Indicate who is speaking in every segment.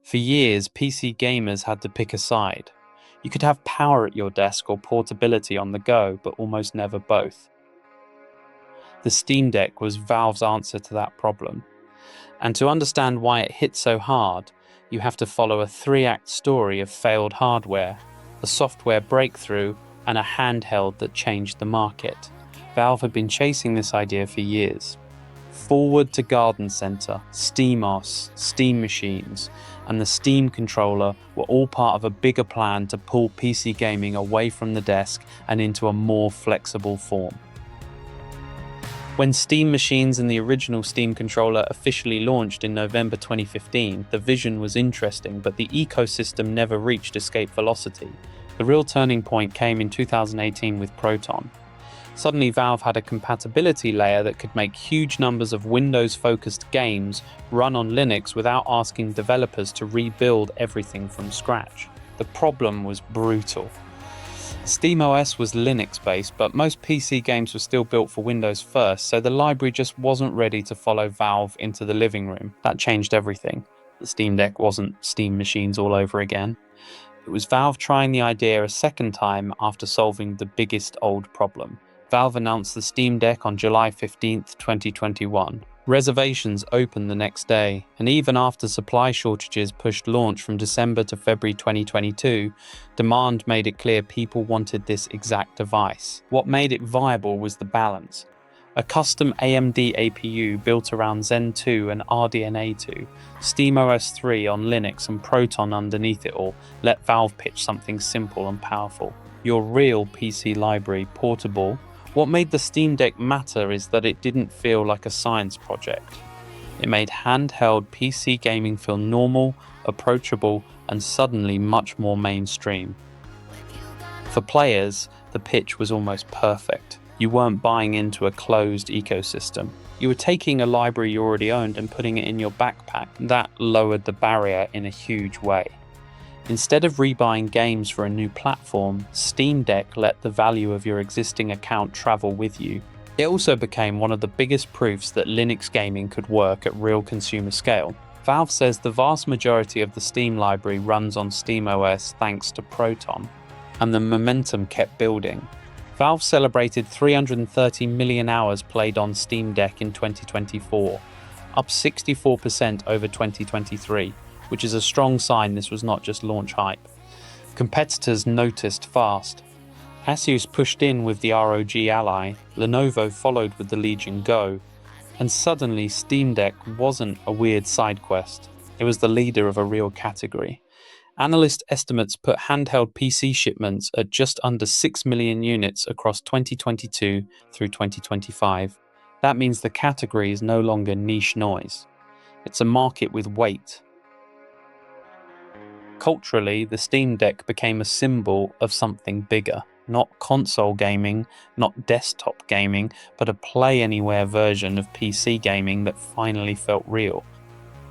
Speaker 1: For years, PC gamers had to pick a side. You could have power at your desk or portability on the go, but almost never both. The Steam Deck was Valve's answer to that problem. And to understand why it hit so hard, you have to follow a three-act story of failed hardware, a software breakthrough, and a handheld that changed the market. Valve had been chasing this idea for years. Forward to Garden Center, SteamOS, Steam Machines, and the Steam controller were all part of a bigger plan to pull PC gaming away from the desk and into a more flexible form. When Steam Machines and the original Steam controller officially launched in November 2015, the vision was interesting, but the ecosystem never reached escape velocity. The real turning point came in 2018 with Proton. Suddenly, Valve had a compatibility layer that could make huge numbers of Windows-focused games run on Linux without asking developers to rebuild everything from scratch. The problem was brutal. SteamOS was Linux-based, but most PC games were still built for Windows first, so the library just wasn't ready to follow Valve into the living room. That changed everything. The Steam Deck wasn't Steam Machines all over again. It was Valve trying the idea a second time after solving the biggest old problem. Valve announced the Steam Deck on July 15, 2021. Reservations opened the next day, and even after supply shortages pushed launch from December to February 2022, demand made it clear people wanted this exact device. What made it viable was the balance. A custom AMD APU built around Zen 2 and RDNA 2, SteamOS 3 on Linux and Proton underneath it all, let Valve pitch something simple and powerful. Your real PC library, portable. What made the Steam Deck matter is that it didn't feel like a science project. It made handheld PC gaming feel normal, approachable, and suddenly much more mainstream. For players, the pitch was almost perfect. You weren't buying into a closed ecosystem. You were taking a library you already owned and putting it in your backpack. That lowered the barrier in a huge way. Instead of rebuying games for a new platform, Steam Deck let the value of your existing account travel with you. It also became one of the biggest proofs that Linux gaming could work at real consumer scale. Valve says the vast majority of the Steam library runs on SteamOS thanks to Proton, and the momentum kept building. Valve celebrated 330 million hours played on Steam Deck in 2024, up 64% over 2023. Which is a strong sign this was not just launch hype. Competitors noticed fast. Asus pushed in with the ROG Ally, Lenovo followed with the Legion Go, and suddenly Steam Deck wasn't a weird side quest. It was the leader of a real category. Analyst estimates put handheld PC shipments at just under 6 million units across 2022 through 2025. That means the category is no longer niche noise. It's a market with weight. Culturally, the Steam Deck became a symbol of something bigger. Not console gaming, not desktop gaming, but a play-anywhere version of PC gaming that finally felt real.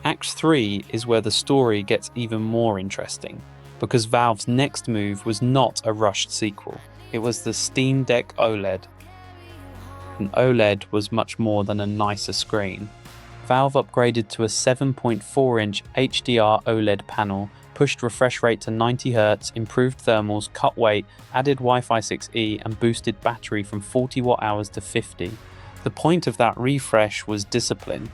Speaker 1: Act 3 is where the story gets even more interesting, because Valve's next move was not a rushed sequel. It was the Steam Deck OLED. An OLED was much more than a nicer screen. Valve upgraded to a 7.4-inch HDR OLED panel, pushed refresh rate to 90Hz, improved thermals, cut weight, added Wi-Fi 6E, and boosted battery from 40 watt-hours to 50. The point of that refresh was discipline.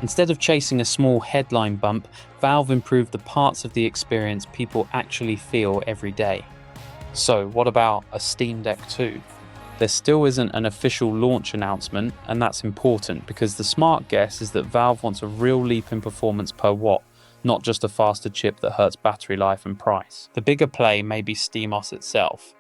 Speaker 1: Instead of chasing a small headline bump, Valve improved the parts of the experience people actually feel every day. So what about a Steam Deck 2? There still isn't an official launch announcement, and that's important because the smart guess is that Valve wants a real leap in performance per watt, not just a faster chip that hurts battery life and price. The bigger play may be SteamOS itself.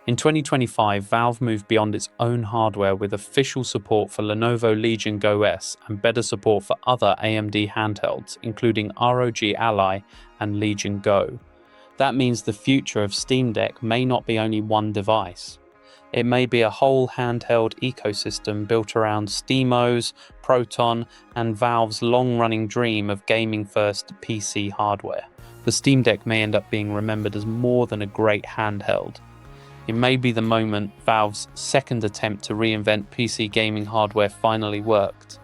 Speaker 1: In 2025, Valve moved beyond its own hardware with official support for Lenovo Legion Go S and better support for other AMD handhelds, including ROG Ally and Legion Go. That means the future of Steam Deck may not be only one device. It may be a whole handheld ecosystem built around SteamOS, Proton, and Valve's long-running dream of gaming-first PC hardware. The Steam Deck may end up being remembered as more than a great handheld. It may be the moment Valve's second attempt to reinvent PC gaming hardware finally worked.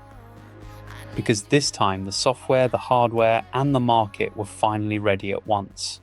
Speaker 1: because this time the software, the hardware, and the market were finally ready at once.